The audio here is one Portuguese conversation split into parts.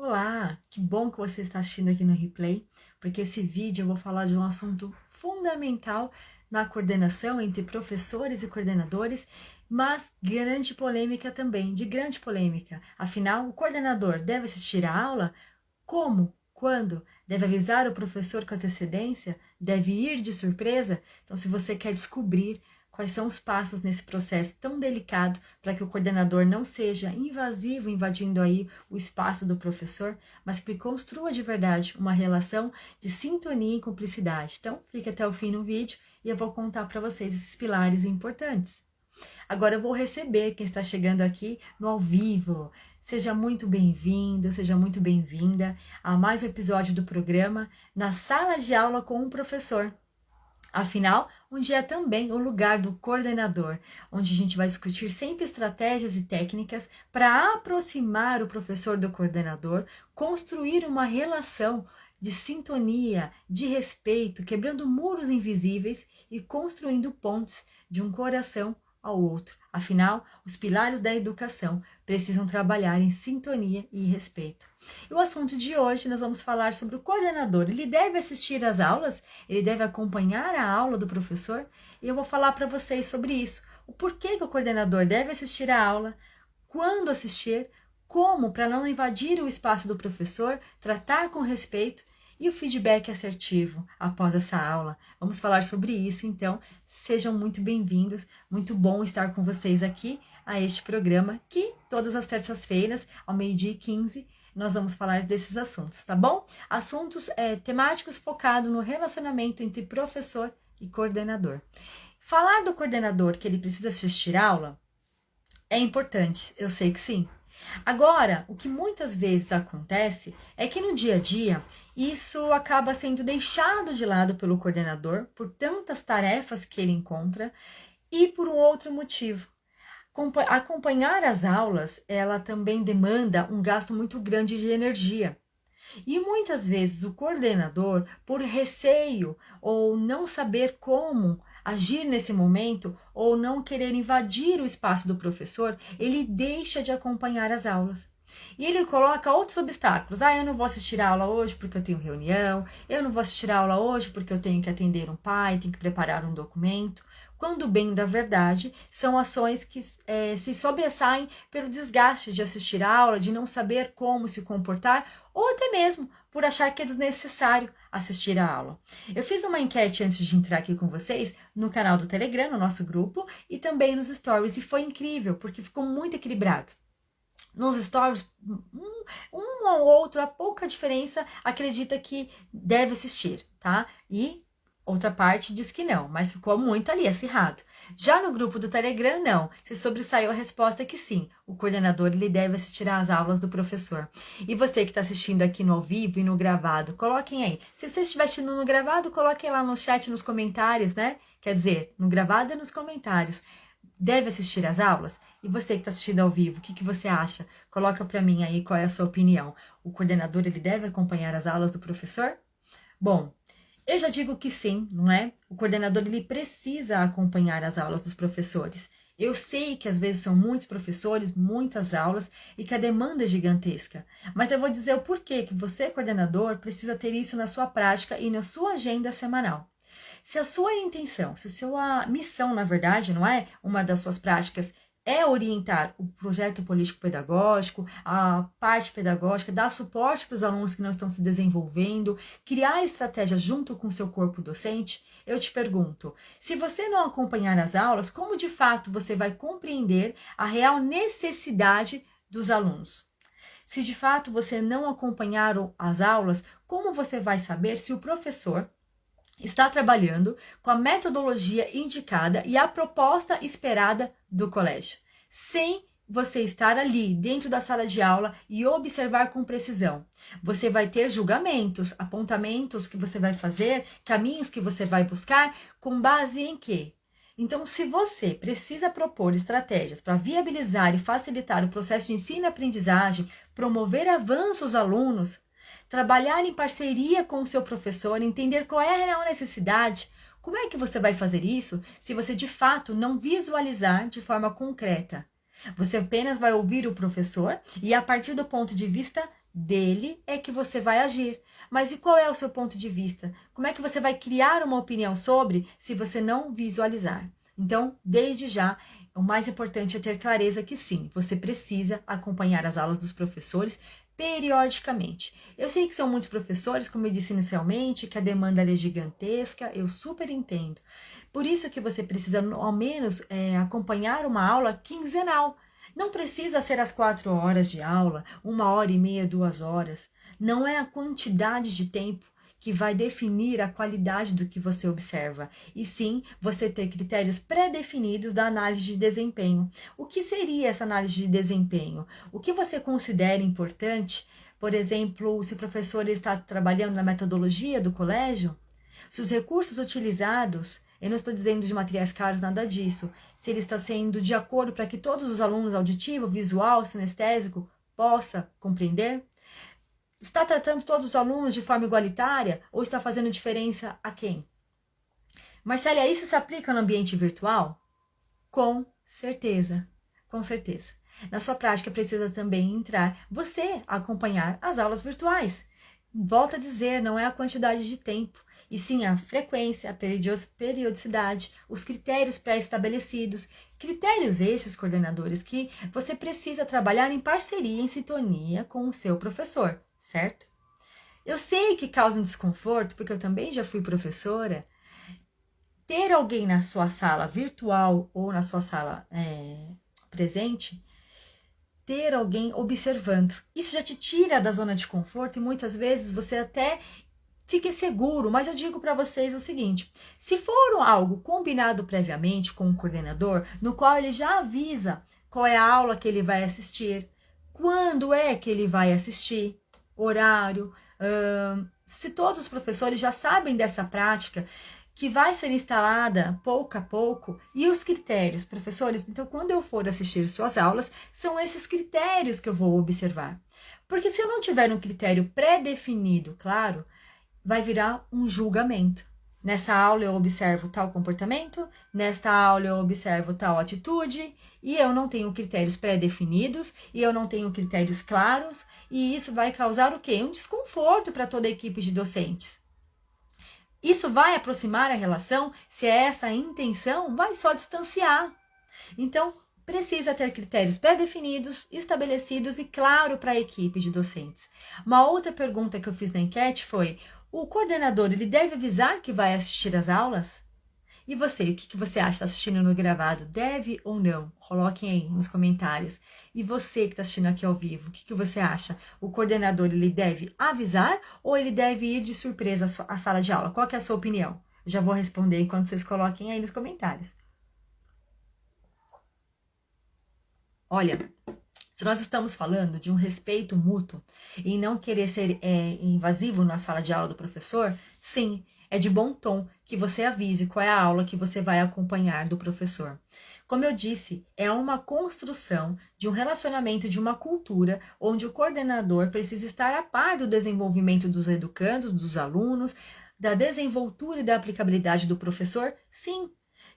Olá, que bom que você está assistindo aqui no replay, porque esse vídeo eu vou falar de um assunto fundamental na coordenação entre professores e coordenadores, mas grande polêmica também, de grande polêmica. Afinal, o coordenador deve assistir à aula? Como? Quando? Deve avisar o professor com antecedência? Deve ir de surpresa? Então, se você quer descobrir quais são os passos nesse processo tão delicado para que o coordenador não seja invasivo, invadindo aí o espaço do professor, mas que construa de verdade uma relação de sintonia e cumplicidade. Então, fique até o fim no vídeo e eu vou contar para vocês esses pilares importantes. Agora eu vou receber quem está chegando aqui no ao vivo. Seja muito bem-vindo, seja muito bem-vinda a mais um episódio do programa Na Sala de Aula com um Professor. Afinal, onde é também o lugar do coordenador, onde a gente vai discutir sempre estratégias e técnicas para aproximar o professor do coordenador, construir uma relação de sintonia, de respeito, quebrando muros invisíveis e construindo pontes de um coração ao outro. Afinal, os pilares da educação precisam trabalhar em sintonia e respeito. E o assunto de hoje nós vamos falar sobre o coordenador. Ele deve assistir às aulas? Ele deve acompanhar a aula do professor? E eu vou falar para vocês sobre isso. O porquê que o coordenador deve assistir à aula? Quando assistir? Como para não invadir o espaço do professor? Tratar com respeito? E o feedback assertivo após essa aula. Vamos falar sobre isso, então sejam muito bem-vindos, muito bom estar com vocês aqui a este programa que todas as terças-feiras, ao 12h15, nós vamos falar desses assuntos, tá bom? Assuntos temáticos focados no relacionamento entre professor e coordenador. Falar do coordenador que ele precisa assistir aula é importante, eu sei que sim. Agora, o que muitas vezes acontece é que no dia a dia isso acaba sendo deixado de lado pelo coordenador por tantas tarefas que ele encontra e por um outro motivo. Acompanhar as aulas, ela também demanda um gasto muito grande de energia. E muitas vezes o coordenador, por receio ou não saber como agir nesse momento ou não querer invadir o espaço do professor, ele deixa de acompanhar as aulas. E ele coloca outros obstáculos. Eu não vou assistir a aula hoje porque eu tenho reunião, eu não vou assistir a aula hoje porque eu tenho que atender um pai, tenho que preparar um documento. Quando bem da verdade, são ações que se sobressaem pelo desgaste de assistir a aula, de não saber como se comportar, ou até mesmo por achar que é desnecessário assistir a aula. Eu fiz uma enquete antes de entrar aqui com vocês no canal do Telegram, no nosso grupo, e também nos stories, e foi incrível, porque ficou muito equilibrado. Nos stories, um ou outro, a pouca diferença, acredita que deve assistir, tá? E outra parte diz que não, mas ficou muito ali, acirrado. Já no grupo do Telegram, não. Se sobressaiu a resposta que sim. O coordenador, ele deve assistir às aulas do professor. E você que está assistindo aqui no ao vivo e no gravado, coloquem aí. Se você estiver assistindo no gravado, coloquem lá no chat, nos comentários, né? Quer dizer, no gravado e nos comentários. Deve assistir às aulas? E você que está assistindo ao vivo, o que você acha? Coloca para mim aí qual é a sua opinião. O coordenador, ele deve acompanhar as aulas do professor? Bom, eu já digo que sim, não é? O coordenador, ele precisa acompanhar as aulas dos professores. Eu sei que às vezes são muitos professores, muitas aulas e que a demanda é gigantesca. Mas eu vou dizer o porquê que você, coordenador, precisa ter isso na sua prática e na sua agenda semanal. Se a sua intenção, se a sua missão, na verdade, não é uma das suas práticas, é orientar o projeto político-pedagógico, a parte pedagógica, dar suporte para os alunos que não estão se desenvolvendo, criar estratégia junto com o seu corpo docente, eu te pergunto, se você não acompanhar as aulas, como de fato você vai compreender a real necessidade dos alunos? Se de fato você não acompanhar as aulas, como você vai saber se o professor está trabalhando com a metodologia indicada e a proposta esperada do colégio, sem você estar ali dentro da sala de aula e observar com precisão. Você vai ter julgamentos, apontamentos que você vai fazer, caminhos que você vai buscar, com base em quê? Então, se você precisa propor estratégias para viabilizar e facilitar o processo de ensino e aprendizagem, promover avanços aos alunos, trabalhar em parceria com o seu professor, entender qual é a real necessidade, como é que você vai fazer isso se você de fato não visualizar de forma concreta? Você apenas vai ouvir o professor e a partir do ponto de vista dele é que você vai agir. Mas e qual é o seu ponto de vista? Como é que você vai criar uma opinião sobre se você não visualizar? Então, desde já, o mais importante é ter clareza que sim, você precisa acompanhar as aulas dos professores periodicamente. Eu sei que são muitos professores, como eu disse inicialmente, que a demanda é gigantesca, eu super entendo. Por isso que você precisa, ao menos, acompanhar uma aula quinzenal. Não precisa ser as 4 horas de aula, 1h30, 2 horas. Não é a quantidade de tempo que vai definir a qualidade do que você observa, e sim você ter critérios pré-definidos da análise de desempenho. O que seria essa análise de desempenho? O que você considera importante? Por exemplo, se o professor está trabalhando na metodologia do colégio, se os recursos utilizados, eu não estou dizendo de materiais caros, nada disso, se ele está sendo de acordo para que todos os alunos auditivo, visual, sinestésico possa compreender? Está tratando todos os alunos de forma igualitária ou está fazendo diferença a quem? Marcélia, isso se aplica no ambiente virtual? Com certeza, com certeza. Na sua prática precisa também entrar você a acompanhar as aulas virtuais. Volto a dizer, não é a quantidade de tempo, e sim a frequência, a periodicidade, os critérios pré-estabelecidos, critérios esses, coordenadores, que você precisa trabalhar em parceria, em sintonia com o seu professor, certo? Eu sei que causa um desconforto, porque eu também já fui professora. Ter alguém na sua sala virtual ou na sua sala presente, ter alguém observando. Isso já te tira da zona de conforto e muitas vezes você até fica seguro, mas eu digo para vocês o seguinte, se for algo combinado previamente com o coordenador, no qual ele já avisa qual é a aula que ele vai assistir, quando é que ele vai assistir, horário, se todos os professores já sabem dessa prática, que vai ser instalada pouco a pouco, e os critérios, professores, então quando eu for assistir suas aulas, são esses critérios que eu vou observar. Porque se eu não tiver um critério pré-definido, claro, vai virar um julgamento. Nessa aula eu observo tal comportamento, nesta aula eu observo tal atitude, e eu não tenho critérios pré-definidos, e eu não tenho critérios claros, e isso vai causar o quê? Um desconforto para toda a equipe de docentes. Isso vai aproximar a relação, se é essa a intenção, vai só distanciar. Então, precisa ter critérios pré-definidos, estabelecidos e claro para a equipe de docentes. Uma outra pergunta que eu fiz na enquete foi, o coordenador ele deve avisar que vai assistir às aulas? E você, o que você acha? Está assistindo no gravado? Deve ou não? Coloquem aí nos comentários. E você que está assistindo aqui ao vivo, o que você acha? O coordenador ele deve avisar ou ele deve ir de surpresa à sala de aula? Qual que é a sua opinião? Já vou responder enquanto vocês coloquem aí nos comentários. Olha, se nós estamos falando de um respeito mútuo e não querer ser invasivo na sala de aula do professor, sim, é de bom tom que você avise qual é a aula que você vai acompanhar do professor. Como eu disse, é uma construção de um relacionamento, de uma cultura, onde o coordenador precisa estar a par do desenvolvimento dos educandos, dos alunos, da desenvoltura e da aplicabilidade do professor, sim.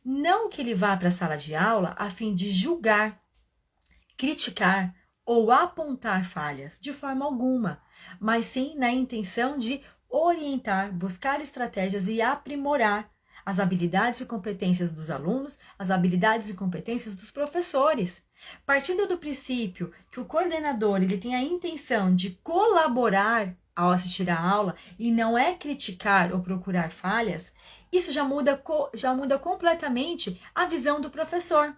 Não que ele vá para a sala de aula a fim de julgar, criticar ou apontar falhas, de forma alguma, mas sim na intenção de orientar, buscar estratégias e aprimorar as habilidades e competências dos alunos, as habilidades e competências dos professores. Partindo do princípio que o coordenador ele tem a intenção de colaborar ao assistir a aula e não é criticar ou procurar falhas, isso já muda completamente a visão do professor.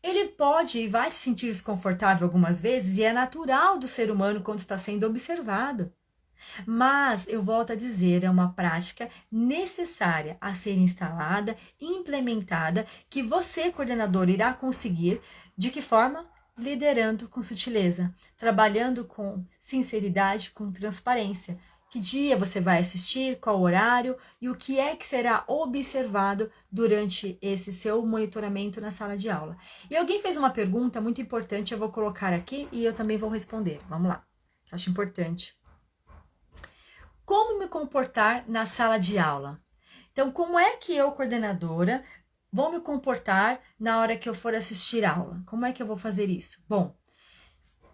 Ele pode e vai se sentir desconfortável algumas vezes e é natural do ser humano quando está sendo observado. Mas, eu volto a dizer, é uma prática necessária a ser instalada e implementada que você, coordenador, irá conseguir. De que forma? Liderando com sutileza, trabalhando com sinceridade, com transparência. Que dia você vai assistir, qual horário e o que é que será observado durante esse seu monitoramento na sala de aula. E alguém fez uma pergunta muito importante, eu vou colocar aqui e eu também vou responder. Vamos lá, que eu acho importante. Como me comportar na sala de aula? Então, como é que eu, coordenadora, vou me comportar na hora que eu for assistir aula? Como é que eu vou fazer isso? Bom,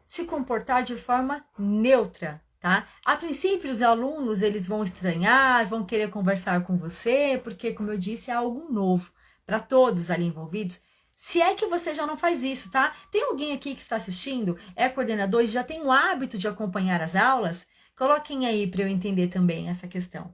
se comportar de forma neutra, tá? A princípio, os alunos, eles vão estranhar, vão querer conversar com você, porque, como eu disse, é algo novo para todos ali envolvidos. Se é que você já não faz isso, tá? Tem alguém aqui que está assistindo, é coordenador e já tem o hábito de acompanhar as aulas? Coloquem aí para eu entender também essa questão.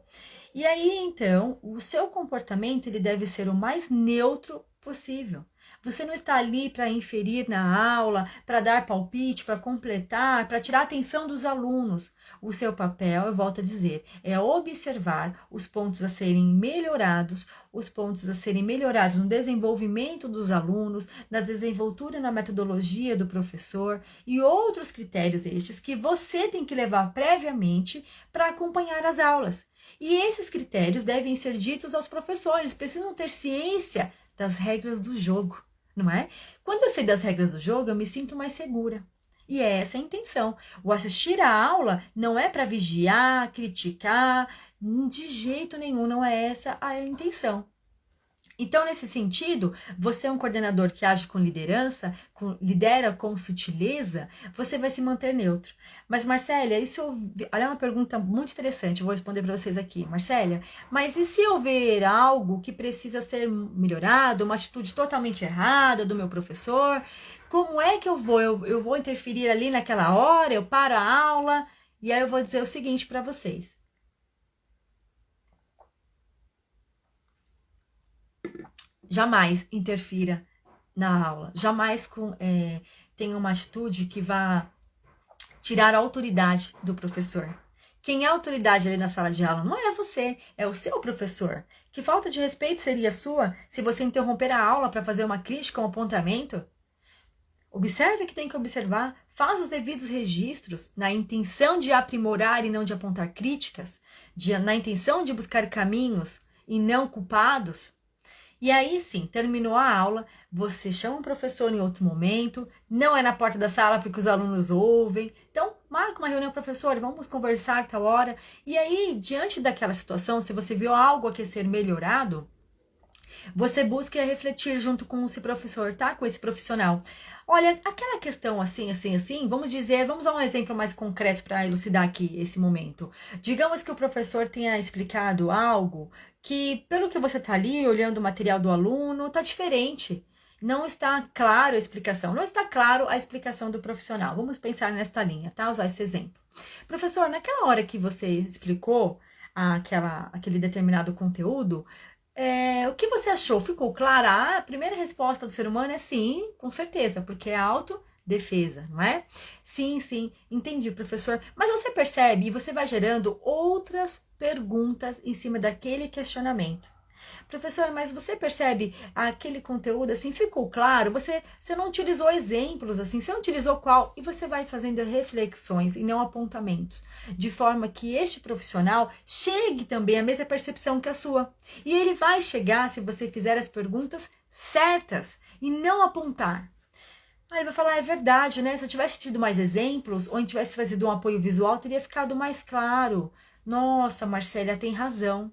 E aí, então, o seu comportamento ele deve ser o mais neutro possível. Você não está ali para inferir na aula, para dar palpite, para completar, para tirar a atenção dos alunos. O seu papel, eu volto a dizer, é observar os pontos a serem melhorados, no desenvolvimento dos alunos, na desenvoltura na metodologia do professor e outros critérios estes que você tem que levar previamente para acompanhar as aulas. E esses critérios devem ser ditos aos professores, precisam ter ciência das regras do jogo, não é? Quando eu sei das regras do jogo, eu me sinto mais segura. E é essa a intenção. O assistir à aula não é para vigiar, criticar, de jeito nenhum, não é essa a intenção. Então, nesse sentido, você é um coordenador que age com liderança, lidera com sutileza, você vai se manter neutro. Mas, Marcélia, olha, é uma pergunta muito interessante, eu vou responder para vocês aqui. Marcélia, mas e se houver algo que precisa ser melhorado, uma atitude totalmente errada do meu professor, como é que eu vou? Eu vou interferir ali naquela hora, eu paro a aula, e aí eu vou dizer o seguinte para vocês. Jamais interfira na aula, jamais tenha uma atitude que vá tirar a autoridade do professor. Quem é autoridade ali na sala de aula não é você, é o seu professor. Que falta de respeito seria sua se você interromper a aula para fazer uma crítica, um apontamento? Observe que tem que observar, faz os devidos registros na intenção de aprimorar e não de apontar críticas, na intenção de buscar caminhos e não culpados. E aí sim, terminou a aula, você chama o professor em outro momento, não é na porta da sala porque os alunos ouvem. Então, marca uma reunião, professor, vamos conversar tal hora. E aí, diante daquela situação, se você viu algo a que ser melhorado, você busca refletir junto com esse professor, tá? Com esse profissional. Olha, aquela questão assim, vamos dar um exemplo mais concreto para elucidar aqui esse momento. Digamos que o professor tenha explicado algo que, pelo que você está ali, olhando o material do aluno, está diferente. Não está claro a explicação, não está claro a explicação do profissional. Vamos pensar nesta linha, tá? Usar esse exemplo. Professor, naquela hora que você explicou aquele determinado conteúdo, o que você achou? Ficou clara? A primeira resposta do ser humano é sim, com certeza, porque é autodefesa, não é? Sim, entendi, professor. Mas você percebe e você vai gerando outras perguntas em cima daquele questionamento. Professor, mas você percebe aquele conteúdo assim, ficou claro? Você não utilizou exemplos assim, você não utilizou qual? E você vai fazendo reflexões e não apontamentos, de forma que este profissional chegue também à mesma percepção que a sua. E ele vai chegar se você fizer as perguntas certas e não apontar. Aí ele vai falar, é verdade, né? Se eu tivesse tido mais exemplos, ou tivesse trazido um apoio visual, teria ficado mais claro. Nossa, Marcélia tem razão.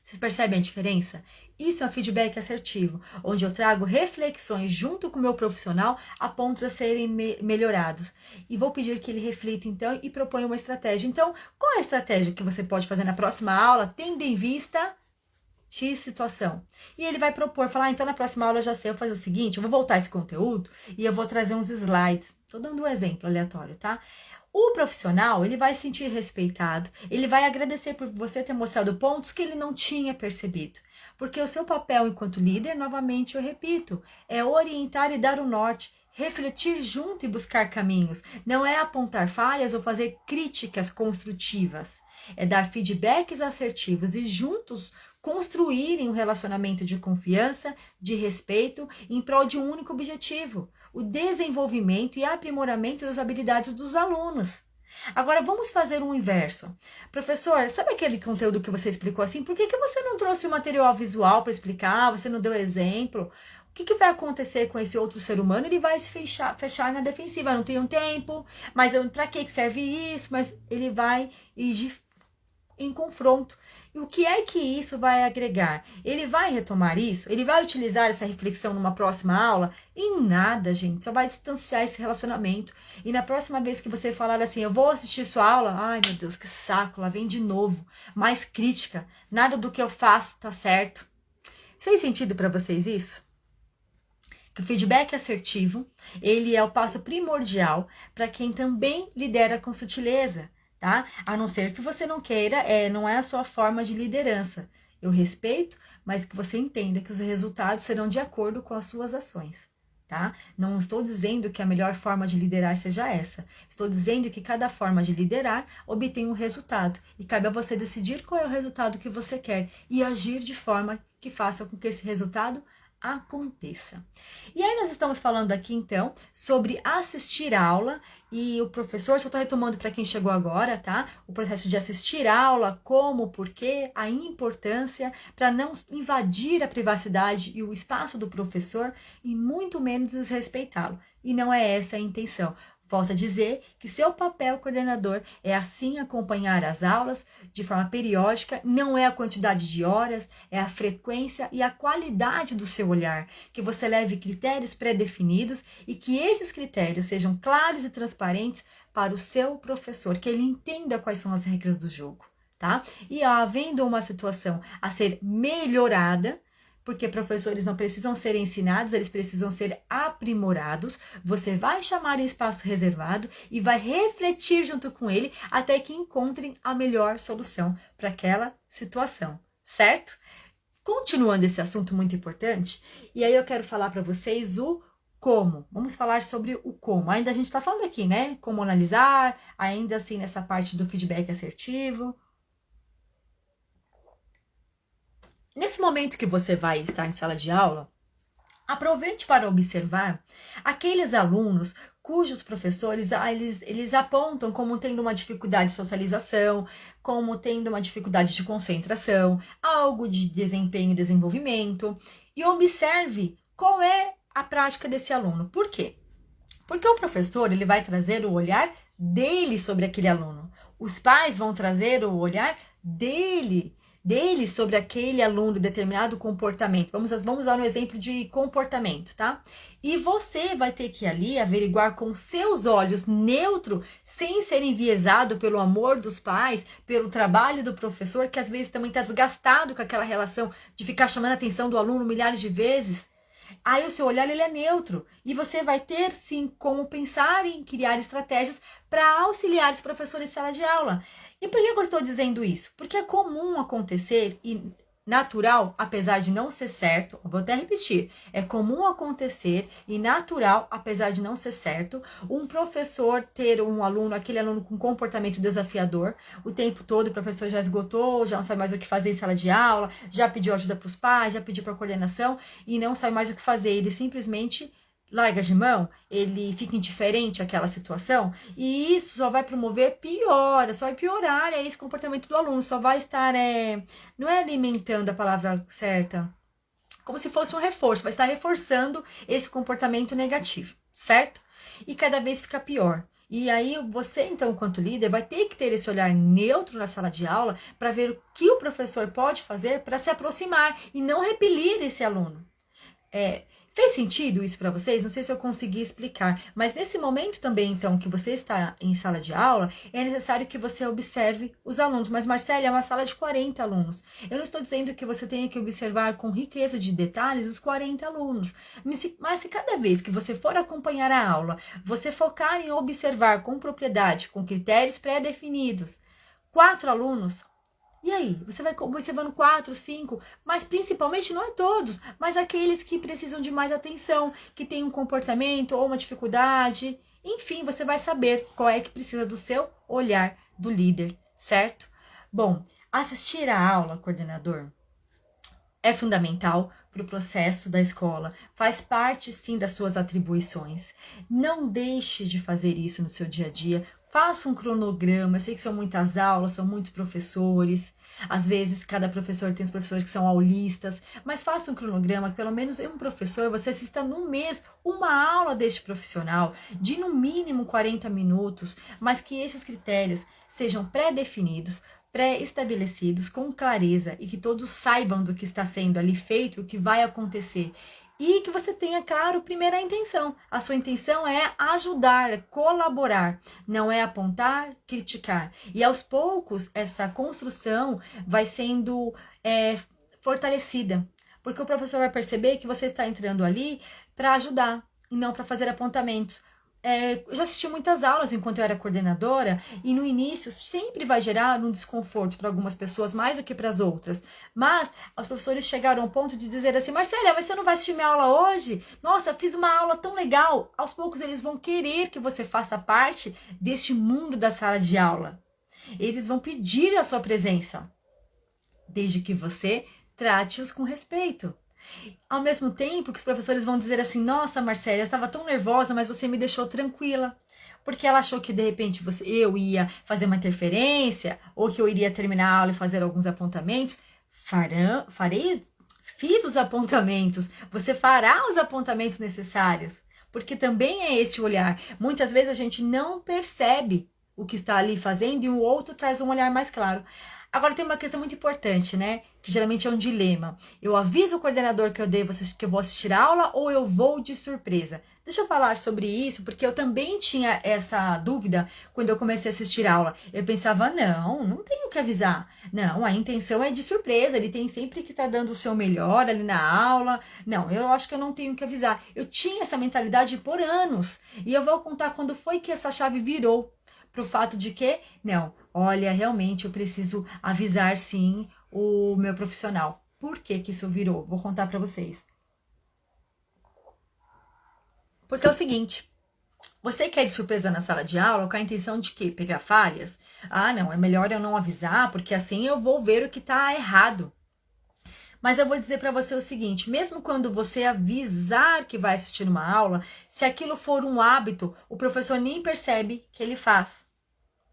Vocês percebem a diferença? Isso é um feedback assertivo, onde eu trago reflexões junto com o meu profissional a pontos a serem melhorados. E vou pedir que ele reflita, então, e proponha uma estratégia. Então, qual é a estratégia que você pode fazer na próxima aula, tendo em vista X situação? E ele vai propor, falar, então na próxima aula eu já sei, eu vou fazer o seguinte, eu vou voltar esse conteúdo e eu vou trazer uns slides. Estou dando um exemplo aleatório, tá? O profissional, ele vai se sentir respeitado, ele vai agradecer por você ter mostrado pontos que ele não tinha percebido. Porque o seu papel enquanto líder, novamente eu repito, é orientar e dar o norte, refletir junto e buscar caminhos. Não é apontar falhas ou fazer críticas construtivas. É dar feedbacks assertivos e juntos construírem um relacionamento de confiança, de respeito, em prol de um único objetivo, o desenvolvimento e aprimoramento das habilidades dos alunos. Agora, vamos fazer um inverso. Professor, sabe aquele conteúdo que você explicou assim? Por que você não trouxe o material visual para explicar? Você não deu exemplo? O que vai acontecer com esse outro ser humano? Ele vai se fechar na defensiva. Eu não tenho tempo, mas para que serve isso? Mas ele vai em confronto. E o que é que isso vai agregar? Ele vai retomar isso? Ele vai utilizar essa reflexão numa próxima aula? Em nada, gente. Só vai distanciar esse relacionamento. E na próxima vez que você falar assim, eu vou assistir sua aula, ai meu Deus, que saco, lá vem de novo. Mais crítica. Nada do que eu faço tá certo. Fez sentido para vocês isso? Que o feedback assertivo, ele é o passo primordial para quem também lidera com sutileza, tá? A não ser que você não queira, não é a sua forma de liderança. Eu respeito, mas que você entenda que os resultados serão de acordo com as suas ações, tá? Não estou dizendo que a melhor forma de liderar seja essa. Estou dizendo que cada forma de liderar obtém um resultado e cabe a você decidir qual é o resultado que você quer e agir de forma que faça com que esse resultado aconteça. E aí nós estamos falando aqui então sobre assistir aula e o professor, só estou retomando para quem chegou agora, tá? O processo de assistir aula, como, porquê, a importância para não invadir a privacidade e o espaço do professor e muito menos desrespeitá-lo. E não é essa a intenção. Volto a dizer que seu papel coordenador é assim acompanhar as aulas de forma periódica, não é a quantidade de horas, é a frequência e a qualidade do seu olhar, que você leve critérios pré-definidos e que esses critérios sejam claros e transparentes para o seu professor, que ele entenda quais são as regras do jogo, tá? E havendo uma situação a ser melhorada, porque professores não precisam ser ensinados, eles precisam ser aprimorados. Você vai chamar um espaço reservado e vai refletir junto com ele até que encontrem a melhor solução para aquela situação, certo? Continuando esse assunto muito importante, e aí eu quero falar para vocês o como. Vamos falar sobre o como. Ainda a gente está falando aqui, né? Como analisar, ainda assim nessa parte do feedback assertivo. Nesse momento que você vai estar em sala de aula, aproveite para observar aqueles alunos cujos professores eles apontam como tendo uma dificuldade de socialização, como tendo uma dificuldade de concentração, algo de desempenho e desenvolvimento, e observe qual é a prática desse aluno. Por quê? Porque o professor ele vai trazer o olhar dele sobre aquele aluno. Os pais vão trazer o olhar dele sobre aquele aluno, determinado comportamento. Vamos dar um exemplo de comportamento, tá? E você vai ter que ali averiguar com seus olhos neutro, sem ser enviesado pelo amor dos pais, pelo trabalho do professor, que às vezes também está desgastado com aquela relação de ficar chamando a atenção do aluno milhares de vezes. Aí o seu olhar ele é neutro e você vai ter sim como pensar em criar estratégias para auxiliar os professores em sala de aula. E por que eu estou dizendo isso? Porque é comum acontecer e natural, apesar de não ser certo, vou até repetir, é comum acontecer e natural, apesar de não ser certo, um professor ter um aluno, aquele aluno com comportamento desafiador, o tempo todo o professor já esgotou, já não sabe mais o que fazer em sala de aula, já pediu ajuda para os pais, já pediu para a coordenação e não sabe mais o que fazer, ele simplesmente larga de mão, ele fica indiferente àquela situação e isso só vai promover piora, só vai piorar esse comportamento do aluno, só vai estar, não é alimentando a palavra certa, como se fosse um reforço, vai estar reforçando esse comportamento negativo, certo? E cada vez fica pior. E aí você, então, enquanto líder, vai ter que ter esse olhar neutro na sala de aula para ver o que o professor pode fazer para se aproximar e não repelir esse aluno. Fez sentido isso para vocês? Não sei se eu consegui explicar, mas nesse momento também, então, que você está em sala de aula, é necessário que você observe os alunos. Mas, Marcela, é uma sala de 40 alunos. Eu não estou dizendo que você tenha que observar com riqueza de detalhes os 40 alunos. Mas se cada vez que você for acompanhar a aula, você focar em observar com propriedade, com critérios pré-definidos, 4 alunos, e aí, você vai observando 4, 5, mas principalmente não é todos, mas aqueles que precisam de mais atenção, que têm um comportamento ou uma dificuldade. Enfim, você vai saber qual é que precisa do seu olhar do líder, certo? Bom, assistir a aula, coordenador, é fundamental para o processo da escola, faz parte sim das suas atribuições. Não deixe de fazer isso no seu dia a dia. Faça um cronograma, eu sei que são muitas aulas, são muitos professores, às vezes cada professor tem os professores que são aulistas, mas faça um cronograma, pelo menos um professor, você assista num mês uma aula deste profissional, de no mínimo 40 minutos, mas que esses critérios sejam pré-definidos, pré-estabelecidos com clareza e que todos saibam do que está sendo ali feito, o que vai acontecer. E que você tenha, claro, primeira intenção. A sua intenção é ajudar, é colaborar, não é apontar, criticar. E aos poucos, essa construção vai sendo fortalecida. Porque o professor vai perceber que você está entrando ali para ajudar e não para fazer apontamentos. Eu já assisti muitas aulas enquanto eu era coordenadora e no início sempre vai gerar um desconforto para algumas pessoas mais do que para as outras. Mas os professores chegaram ao ponto de dizer assim: Marcela, mas você não vai assistir minha aula hoje? Nossa, fiz uma aula tão legal. Aos poucos eles vão querer que você faça parte deste mundo da sala de aula. Eles vão pedir a sua presença, desde que você trate-os com respeito. Ao mesmo tempo que os professores vão dizer assim: nossa, Marcela, eu estava tão nervosa, mas você me deixou tranquila. Porque ela achou que de repente eu ia fazer uma interferência, ou que eu iria terminar a aula e fazer alguns apontamentos. Fiz os apontamentos. Você fará os apontamentos necessários. Porque também é esse olhar. Muitas vezes a gente não percebe o que está ali fazendo e o outro traz um olhar mais claro. Agora tem uma questão muito importante, né? Que geralmente é um dilema. Eu aviso o coordenador que eu vou assistir a aula ou eu vou de surpresa? Deixa eu falar sobre isso, porque eu também tinha essa dúvida quando eu comecei a assistir a aula. Eu pensava, não tenho que avisar. Não, a intenção é de surpresa, ele tem sempre que estar dando o seu melhor ali na aula. Não, eu acho que eu não tenho que avisar. Eu tinha essa mentalidade por anos. E eu vou contar quando foi que essa chave virou. Pro fato de que, não, olha, realmente eu preciso avisar sim o meu profissional. Por que que isso virou? Vou contar para vocês. Porque é o seguinte, você quer de surpresa na sala de aula com a intenção de quê? Pegar falhas? Ah, não, é melhor eu não avisar, porque assim eu vou ver o que tá errado. Mas eu vou dizer para você o seguinte, mesmo quando você avisar que vai assistir uma aula, se aquilo for um hábito, o professor nem percebe que ele faz.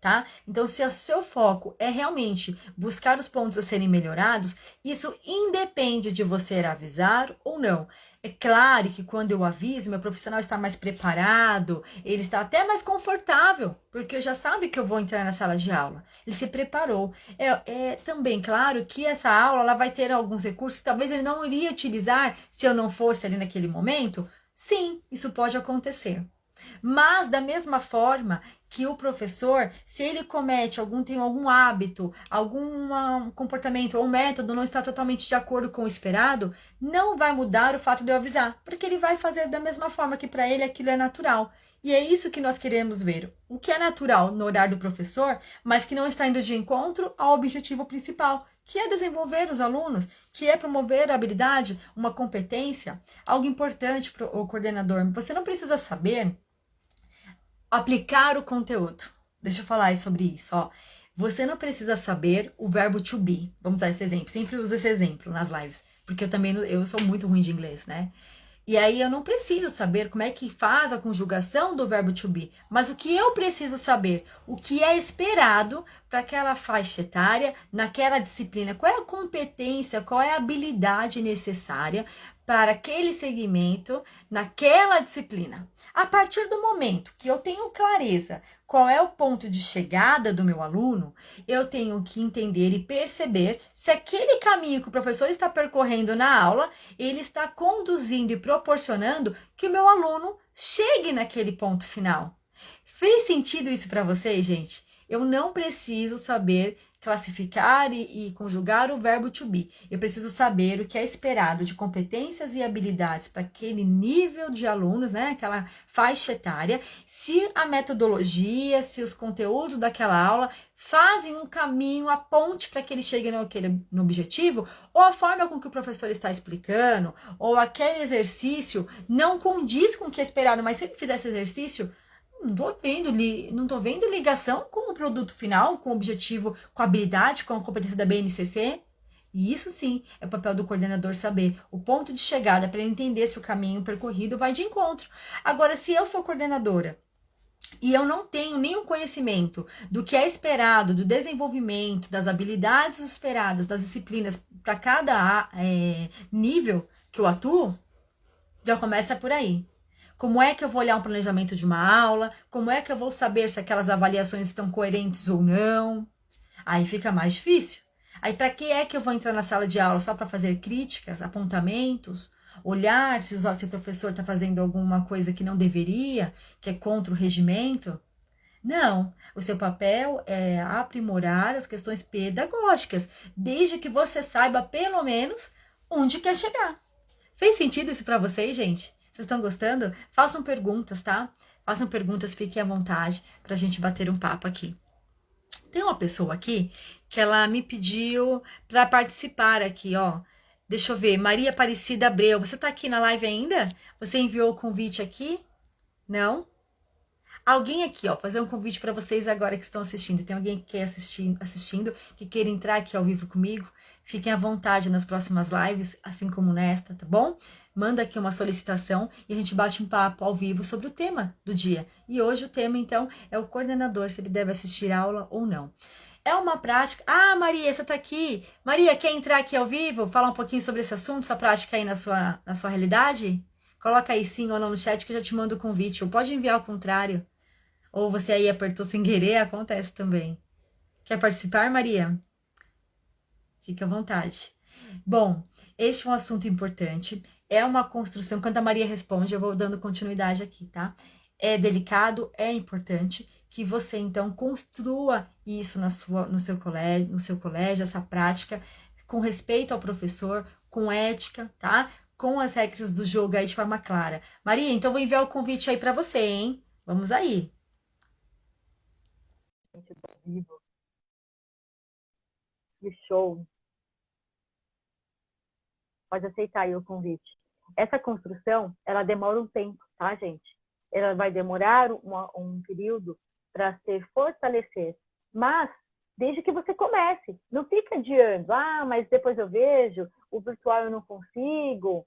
Tá? Então, se o seu foco é realmente buscar os pontos a serem melhorados, isso independe de você avisar ou não. É claro que quando eu aviso, meu profissional está mais preparado, ele está até mais confortável, porque já sabe que eu vou entrar na sala de aula. Ele se preparou. É também claro que essa aula ela vai ter alguns recursos que talvez ele não iria utilizar se eu não fosse ali naquele momento. Sim, isso pode acontecer. Mas da mesma forma que o professor, se ele tem algum hábito, algum comportamento ou método não está totalmente de acordo com o esperado, não vai mudar o fato de eu avisar, porque ele vai fazer da mesma forma que para ele aquilo é natural. E é isso que nós queremos ver. O que é natural no horário do professor, mas que não está indo de encontro ao objetivo principal, que é desenvolver os alunos, que é promover a habilidade, uma competência, algo importante para o coordenador. Você não precisa saber aplicar o conteúdo. Deixa eu falar sobre isso, ó. Você não precisa saber o verbo to be. Vamos usar esse exemplo. Sempre uso esse exemplo nas lives, porque eu sou muito ruim de inglês, né? E aí eu não preciso saber como é que faz a conjugação do verbo to be, mas o que eu preciso saber, o que é esperado para aquela faixa etária, naquela disciplina, qual é a competência, qual é a habilidade necessária para aquele segmento, naquela disciplina. A partir do momento que eu tenho clareza qual é o ponto de chegada do meu aluno, eu tenho que entender e perceber se aquele caminho que o professor está percorrendo na aula, ele está conduzindo e proporcionando que o meu aluno chegue naquele ponto final. Fez sentido isso para vocês, gente? Eu não preciso saber classificar e conjugar o verbo to be. Eu preciso saber o que é esperado de competências e habilidades para aquele nível de alunos, né? Aquela faixa etária. Se a metodologia, se os conteúdos daquela aula fazem um caminho, a ponte para que ele chegue no objetivo, ou a forma com que o professor está explicando, ou aquele exercício não condiz com o que é esperado, mas se ele fizer esse exercício, não tô vendo ligação com o produto final, com o objetivo, com a habilidade, com a competência da BNCC. E isso sim é o papel do coordenador saber o ponto de chegada para ele entender se o caminho percorrido vai de encontro. Agora, se eu sou coordenadora e eu não tenho nenhum conhecimento do que é esperado, do desenvolvimento, das habilidades esperadas, das disciplinas para cada nível que eu atuo, já começa por aí. Como é que eu vou olhar um planejamento de uma aula? Como é que eu vou saber se aquelas avaliações estão coerentes ou não? Aí fica mais difícil. Aí para que é que eu vou entrar na sala de aula? Só para fazer críticas, apontamentos, olhar se o professor está fazendo alguma coisa que não deveria, que é contra o regimento? Não, o seu papel é aprimorar as questões pedagógicas, desde que você saiba pelo menos onde quer chegar. Fez sentido isso para vocês, gente? Vocês estão gostando? Façam perguntas, tá? Façam perguntas, fiquem à vontade para a gente bater um papo aqui. Tem uma pessoa aqui que ela me pediu para participar aqui, ó. Deixa eu ver, Maria Aparecida Abreu, você tá aqui na live ainda? Você enviou o convite aqui? Não? Alguém aqui, ó, fazer um convite para vocês agora que estão assistindo. Tem alguém que quer assistindo, que queira entrar aqui ao vivo comigo? Fiquem à vontade nas próximas lives, assim como nesta, tá bom? Manda aqui uma solicitação e a gente bate um papo ao vivo sobre o tema do dia. E hoje o tema, então, é o coordenador, se ele deve assistir aula ou não. É uma prática... Ah, Maria, você tá aqui. Maria, quer entrar aqui ao vivo? Falar um pouquinho sobre esse assunto, essa prática aí na sua realidade? Coloca aí sim ou não no chat que eu já te mando o convite. Ou pode enviar ao contrário. Ou você aí apertou sem querer, acontece também. Quer participar, Maria? Fique à vontade. Bom, este é um assunto importante. É uma construção. Quando a Maria responde, eu vou dando continuidade aqui, tá? É delicado, é importante que você então construa isso no seu colégio, essa prática, com respeito ao professor, com ética, tá? Com as regras do jogo aí de forma clara. Maria, então vou enviar o convite aí para você, hein? Vamos aí. Vivo. Que show. Pode aceitar aí o convite. Essa construção, ela demora um tempo, tá, gente? Ela vai demorar um período para se fortalecer. Mas, desde que você comece, não fica adiando. Ah, mas depois eu vejo, o virtual eu não consigo.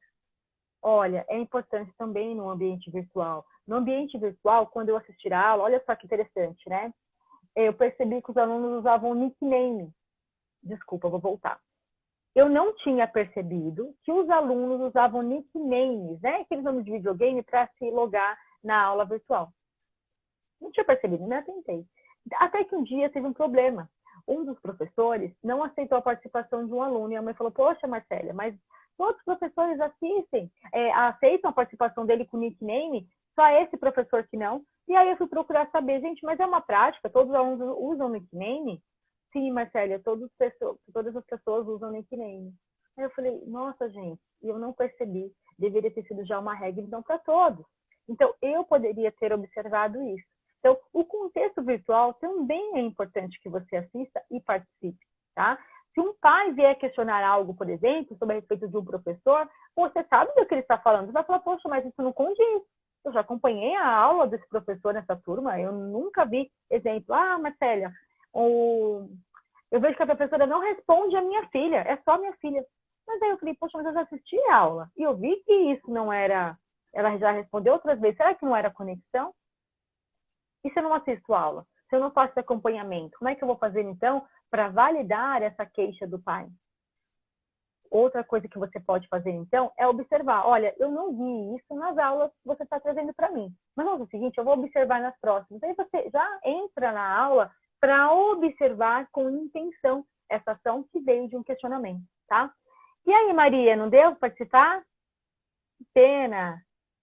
Olha, é importante também no ambiente virtual. No ambiente virtual, quando eu assistir a aula, olha só que interessante, né? Eu percebi que os alunos usavam nickname. Desculpa, vou voltar. Eu não tinha percebido que os alunos usavam nicknames, né? Aqueles nomes de videogame para se logar na aula virtual. Não tinha percebido, me atentei. Até que um dia teve um problema. Um dos professores não aceitou a participação de um aluno e a mãe falou: poxa, Marcélia, mas todos os professores aceitam a participação dele com nickname, só esse professor que não. E aí eu fui procurar saber, gente, mas é uma prática, todos os alunos usam nickname? Sim, Marcélia, todas as pessoas usam nickname. Aí eu falei, nossa, gente, e eu não percebi. Deveria ter sido já uma regra, então, para todos. Então, eu poderia ter observado isso. Então, o contexto virtual também é importante que você assista e participe, tá? Se um pai vier questionar algo, por exemplo, sobre a respeito de um professor, você sabe do que ele está falando. Você vai falar, poxa, mas isso não condiz. Eu já acompanhei a aula desse professor nessa turma, eu nunca vi exemplo. Ah, Marcélia, eu vejo que a professora não responde a minha filha, é só minha filha. Mas aí eu falei, poxa, mas eu já assisti a aula e eu vi que isso não era. Ela já respondeu outras vezes, será que não era conexão? E se eu não assisto a aula? Se eu não faço esse acompanhamento, como é que eu vou fazer então para validar essa queixa do pai? Outra coisa que você pode fazer então é observar. Olha, eu não vi isso nas aulas que você está trazendo para mim, mas no seguinte, eu vou observar nas próximas. Aí você já entra na aula para observar com intenção essa ação que veio de um questionamento, tá? E aí, Maria, não deu para participar? Que pena.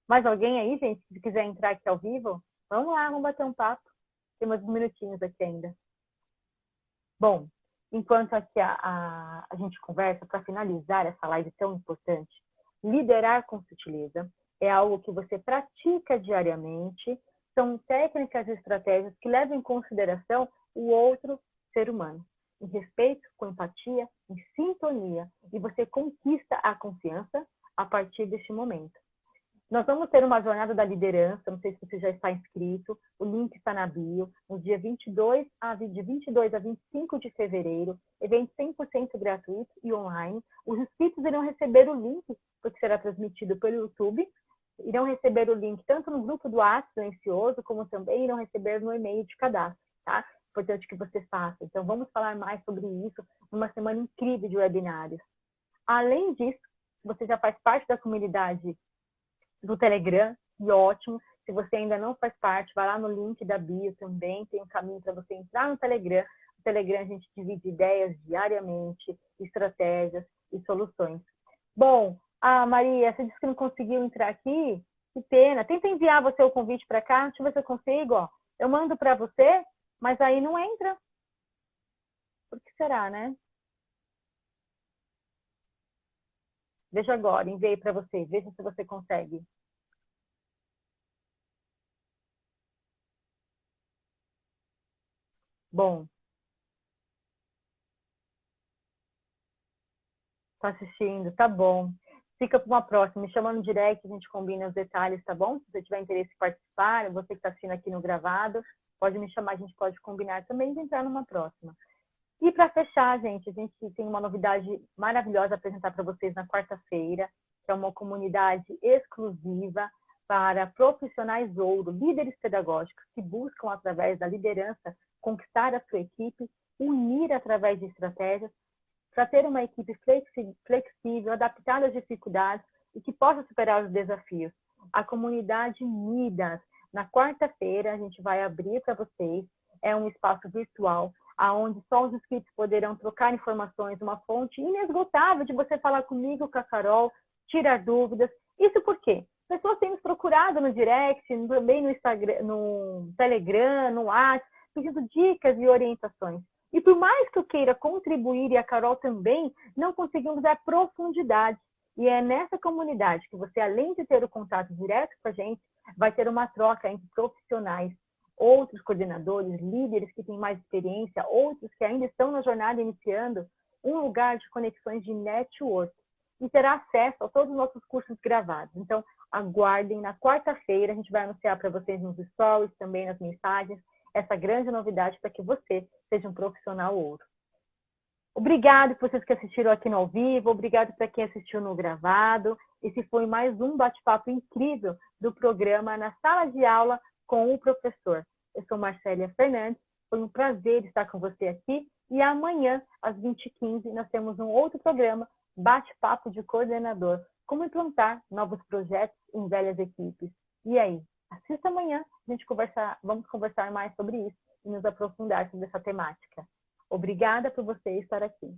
Mais alguém aí, gente, se quiser entrar aqui ao vivo? Vamos lá, vamos bater um papo. Tem uns minutinhos aqui ainda. Bom, enquanto aqui a gente conversa, para finalizar essa live tão importante, liderar com sutileza é algo que você pratica diariamente, são técnicas e estratégias que levam em consideração o outro ser humano, em respeito, com empatia, em sintonia, e você conquista a confiança a partir deste momento. Nós vamos ter uma jornada da liderança, não sei se você já está inscrito, o link está na bio, no dia 22 a 25 de fevereiro, evento 100% gratuito e online. Os inscritos irão receber o link, porque será transmitido pelo YouTube, irão receber o link tanto no grupo do WhatsApp silencioso, como também irão receber no e-mail de cadastro, tá? Importante que você faça. Então, vamos falar mais sobre isso numa semana incrível de webinários. Além disso, você já faz parte da comunidade do Telegram, e ótimo. Se você ainda não faz parte, vai lá no link da bio também, tem um caminho para você entrar no Telegram. Telegram a gente divide ideias diariamente, estratégias e soluções. Bom, Maria, você disse que não conseguiu entrar aqui? Que pena. Tenta enviar você o convite para cá. Deixa eu ver se eu consigo. Ó. Eu mando para você, mas aí não entra. Por que será, né? Veja agora, enviei para você. Veja se você consegue. Bom, tá assistindo, tá bom. Fica para uma próxima. Me chama no direct, a gente combina os detalhes, tá bom? Se você tiver interesse em participar, você que está assistindo aqui no gravado, pode me chamar, a gente pode combinar também de entrar numa próxima. E para fechar, gente, a gente tem uma novidade maravilhosa a apresentar para vocês na quarta-feira, que é uma comunidade exclusiva para profissionais ouro, líderes pedagógicos que buscam, através da liderança, conquistar a sua equipe, unir através de estratégias, para ter uma equipe flexível, adaptada às dificuldades e que possa superar os desafios. A comunidade Midas, na quarta-feira, a gente vai abrir para vocês, é um espaço virtual, onde só os inscritos poderão trocar informações, uma fonte inesgotável de você falar comigo, com a Carol, tirar dúvidas. Isso por quê? Pessoas têm nos procurado no direct, também no Instagram, no Telegram, no WhatsApp, pedindo dicas e orientações. E por mais que eu queira contribuir, e a Carol também, não conseguimos dar profundidade. E é nessa comunidade que você, além de ter o contato direto com a gente, vai ter uma troca entre profissionais, outros coordenadores, líderes que têm mais experiência, outros que ainda estão na jornada iniciando, um lugar de conexões de network. E terá acesso a todos os nossos cursos gravados. Então, aguardem, na quarta-feira a gente vai anunciar para vocês nos stories, também nas mensagens, essa grande novidade para que você seja um profissional ouro. Obrigado por vocês que assistiram aqui no ao vivo, obrigado para quem assistiu no gravado. Esse foi mais um bate-papo incrível do programa Na Sala de Aula com o Professor. Eu sou Marcélia Fernandes, foi um prazer estar com você aqui e amanhã, às 20h15, nós temos um outro programa, Bate-Papo de Coordenador, como implantar novos projetos em velhas equipes. E aí, assista amanhã, vamos conversar mais sobre isso e nos aprofundar sobre essa temática. Obrigada por você estar aqui.